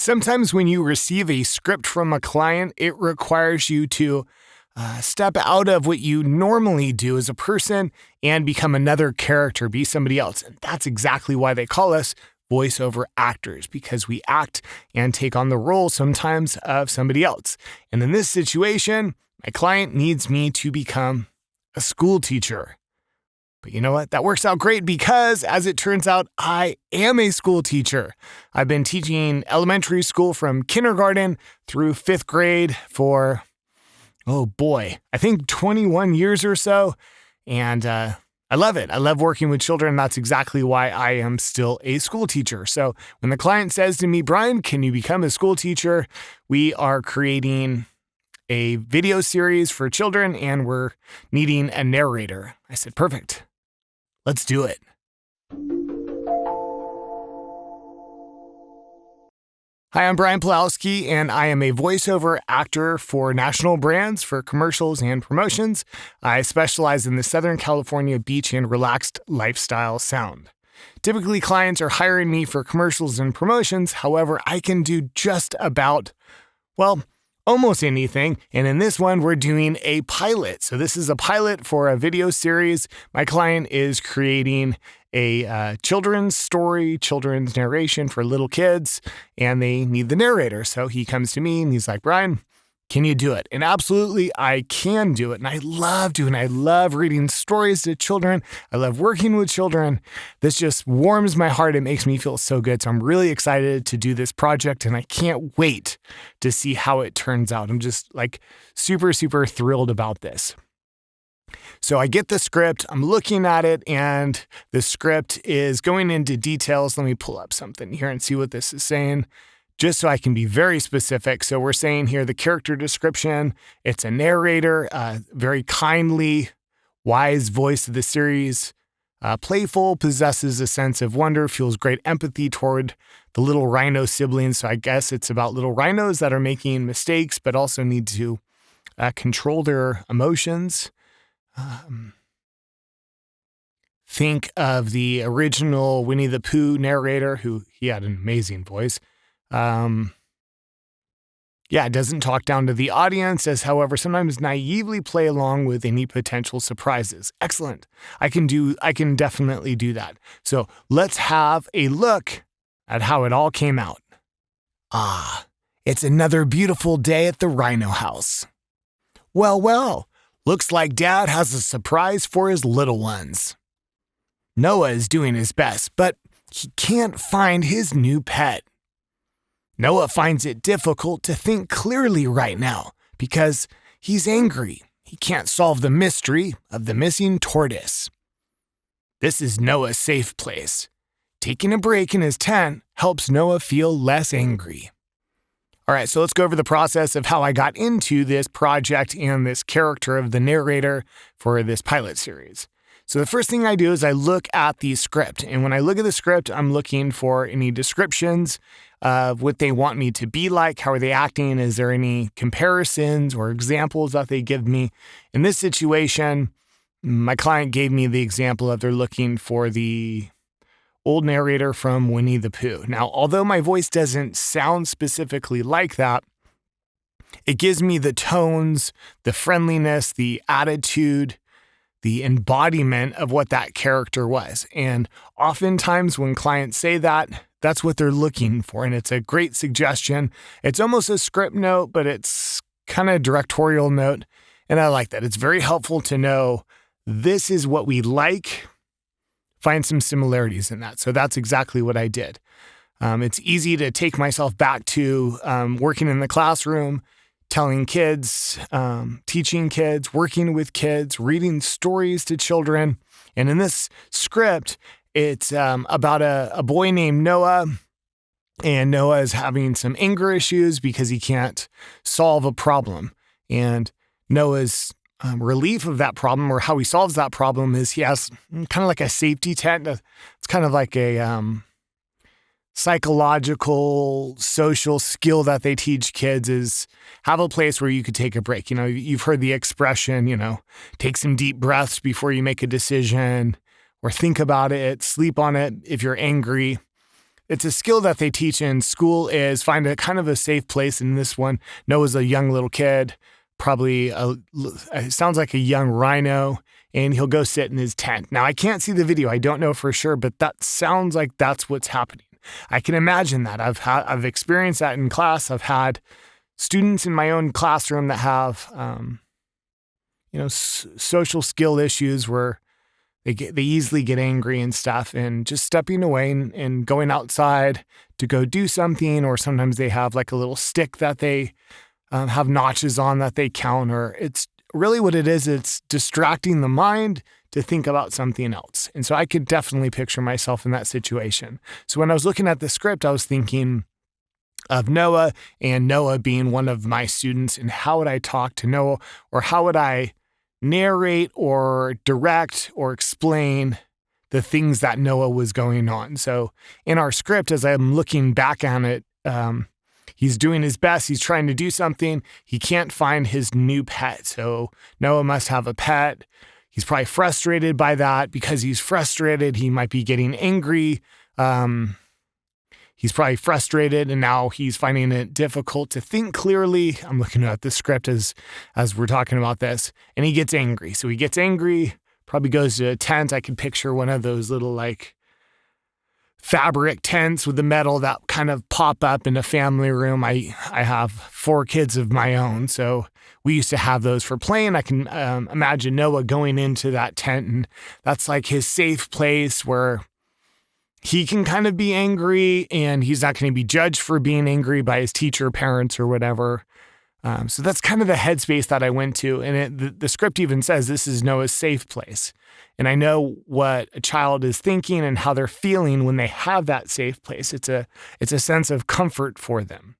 Sometimes when you receive a script from a client, it requires you to step out of what you normally do as a person and become another character, be somebody else. And that's exactly why they call us voiceover actors, because we act and take on the role sometimes of somebody else. And in this situation, my client needs me to become a school teacher. But you know what? That works out great because, as it turns out, I am a school teacher. I've been teaching elementary school from kindergarten through 5th grade for, I think 21 years or so. And I love it. I love working with children. That's exactly why I am still a school teacher. So when the client says to me, Brian, can you become a school teacher? We are creating a video series for children and we're needing a narrator. I said, perfect. Let's do it. Hi, I'm Brian Pulowski, and I am a voiceover actor for national brands, for commercials and promotions. I specialize in the Southern California beach and relaxed lifestyle sound. Typically, clients are hiring me for commercials and promotions. However, I can do just about, almost anything. And in this one, we're doing a pilot. So this is a pilot for a video series. My client is creating a children's story, children's narration for little kids, and they need the narrator. So he comes to me and he's like, Brian, can you do it? And absolutely, I can do it. And I love doing it. I love reading stories to children. I love working with children. This just warms my heart. It makes me feel so good. So I'm really excited to do this project and I can't wait to see how it turns out. I'm just super, super thrilled about this. So I get the script, I'm looking at it, and the script is going into details. Let me pull up something here and see what this is saying, just so I can be very specific. So we're saying here the character description, it's a narrator, very kindly, wise voice of the series, playful, possesses a sense of wonder, feels great empathy toward the little Rhino siblings. So I guess it's about little rhinos that are making mistakes, but also need to control their emotions. Think of the original Winnie the Pooh narrator, he had an amazing voice. Doesn't talk down to the audience, as however sometimes naively play along with any potential surprises. Excellent. I can definitely do that. So let's have a look at how it all came out. It's another beautiful day at the Rhino house. Well, looks like Dad has a surprise for his little ones. Noah is doing his best, but he can't find his new pet. Noah finds it difficult to think clearly right now because he's angry. He can't solve the mystery of the missing tortoise. This is Noah's safe place. Taking a break in his tent helps Noah feel less angry. All right, so let's go over the process of how I got into this project and this character of the narrator for this pilot series. So the first thing I do is I look at the script. And when I look at the script, I'm looking for any descriptions of what they want me to be like. How are they acting? Is there any comparisons or examples that they give me? In this situation, my client gave me the example of they're looking for the old narrator from Winnie the Pooh. Now, although my voice doesn't sound specifically like that, it gives me the tones, the friendliness, the attitude, the embodiment of what that character was. And oftentimes when clients say that, that's what they're looking for. And it's a great suggestion. It's almost a script note, but it's kind of a directorial note. And I like that. It's very helpful to know this is what we like. Find some similarities in that. So that's exactly what I did. It's easy to take myself back to working in the classroom, telling kids, teaching kids, working with kids, reading stories to children. And in this script, it's about a boy named Noah. And Noah is having some anger issues because he can't solve a problem. And Noah's relief of that problem, or how he solves that problem, is he has kind of like a safety tent. It's kind of like a psychological, social skill that they teach kids, is have a place where you could take a break. You know, you've heard the expression, take some deep breaths before you make a decision, or think about it, sleep on it if you're angry. it's a skill that they teach in school is find a kind of a safe place. In this one, Noah's a young little kid, probably it sounds like a young Rhino, and he'll go sit in his tent. Now, I can't see the video. I don't know for sure, but that sounds like that's what's happening. I can imagine that. I've experienced that in class. I've had students in my own classroom that have, social skill issues where they easily get angry and stuff, and just stepping away and going outside to go do something, or sometimes they have like a little stick that they have notches on that they count, or it's really what it is. It's distracting the mind to think about something else. And so I could definitely picture myself in that situation. So when I was looking at the script, I was thinking of Noah, and Noah being one of my students, and how would I talk to Noah, or how would I narrate or direct or explain the things that Noah was going on. So in our script, as I'm looking back on it, he's doing his best. He's trying to do something. He can't find his new pet. So Noah must have a pet. He's probably frustrated by that. Because he's frustrated, he might be getting angry. He's probably frustrated, and now he's finding it difficult to think clearly. I'm looking at the script as we're talking about this, and he gets angry. So he gets angry, probably goes to a tent. I can picture one of those little like fabric tents with the metal that kind of pop up in a family room. I have 4 kids of my own, so we used to have those for playing. I can imagine Noah going into that tent, and that's like his safe place where he can kind of be angry, and he's not going to be judged for being angry by his teacher, parents, or whatever. So that's kind of the headspace that I went to. And the script even says this is Noah's safe place. And I know what a child is thinking and how they're feeling when they have that safe place. It's a sense of comfort for them.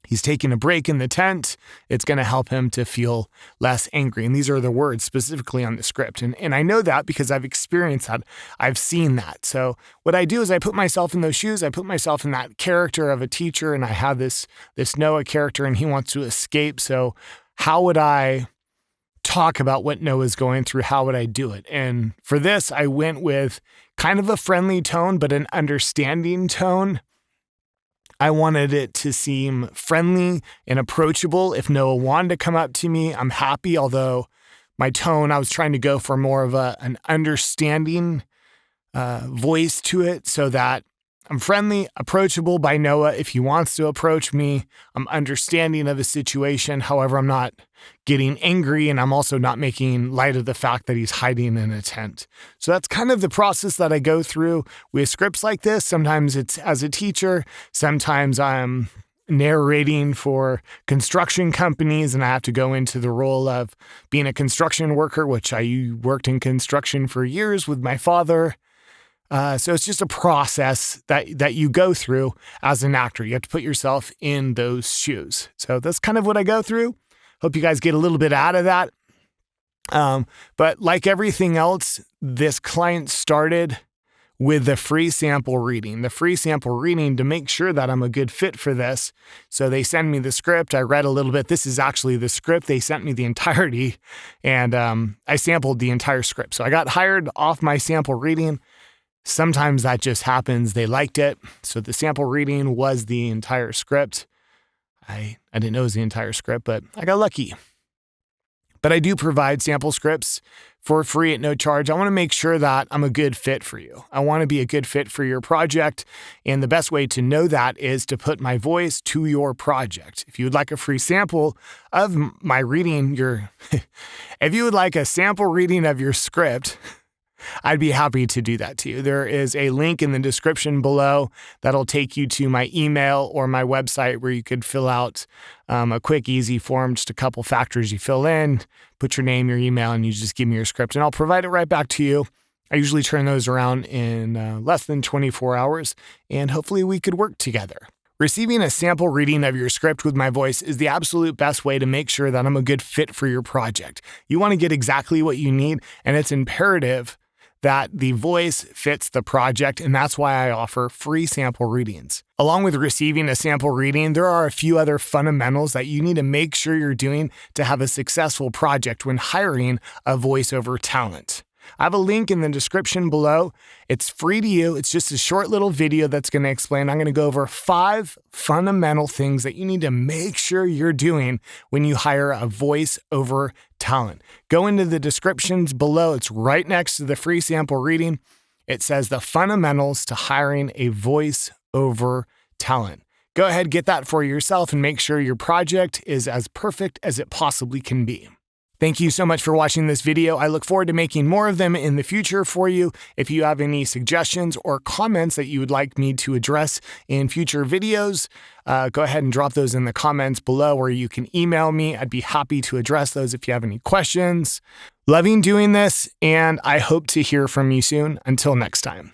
He's taking a break in the tent. It's going to help him to feel less angry. And these are the words specifically on the script. And I know that because I've experienced that. I've seen that. So what I do is I put myself in those shoes. I put myself in that character of a teacher, and I have this Noah character, and he wants to escape. So how would I talk about what Noah's going through? How would I do it? And for this, I went with kind of a friendly tone, but an understanding tone. I wanted it to seem friendly and approachable. If Noah wanted to come up to me, I'm happy. Although my tone, I was trying to go for more of an understanding voice to it, so that I'm friendly, approachable by Noah. If he wants to approach me, I'm understanding of the situation. However, I'm not getting angry, and I'm also not making light of the fact that he's hiding in a tent. So that's kind of the process that I go through with scripts like this. Sometimes it's as a teacher. Sometimes I'm narrating for construction companies, and I have to go into the role of being a construction worker, which I worked in construction for years with my father. So it's just a process that you go through as an actor. You have to put yourself in those shoes. So that's kind of what I go through. Hope you guys get a little bit out of that. But like everything else, this client started with the free sample reading. The free sample reading to make sure that I'm a good fit for this. So they send me the script. I read a little bit. This is actually the script. They sent me the entirety, and I sampled the entire script. So I got hired off my sample reading. Sometimes that just happens. They liked it. So the sample reading was the entire script. I didn't know it was the entire script, but I got lucky. But I do provide sample scripts for free at no charge. I want to make sure that I'm a good fit for you. I want to be a good fit for your project. And the best way to know that is to put my voice to your project. If you would like a free sample of my reading, if you would like a sample reading of your script, I'd be happy to do that to you. There is a link in the description below that'll take you to my email or my website where you could fill out a quick, easy form, just a couple factors you fill in, put your name, your email, and you just give me your script, and I'll provide it right back to you. I usually turn those around in less than 24 hours, and hopefully we could work together. Receiving a sample reading of your script with my voice is the absolute best way to make sure that I'm a good fit for your project. You want to get exactly what you need, and it's imperative that the voice fits the project, and that's why I offer free sample readings. Along with receiving a sample reading, there are a few other fundamentals that you need to make sure you're doing to have a successful project when hiring a voiceover talent. I have a link in the description below. It's free to you. It's just a short little video that's going to explain. I'm going to go over 5 fundamental things that you need to make sure you're doing when you hire a voice-over talent. Go into the descriptions below. It's right next to the free sample reading. It says the fundamentals to hiring a voice-over talent. Go ahead, get that for yourself and make sure your project is as perfect as it possibly can be. Thank you so much for watching this video. I look forward to making more of them in the future for you. If you have any suggestions or comments that you would like me to address in future videos, go ahead and drop those in the comments below, or you can email me. I'd be happy to address those if you have any questions. Loving doing this, and I hope to hear from you soon. Until next time.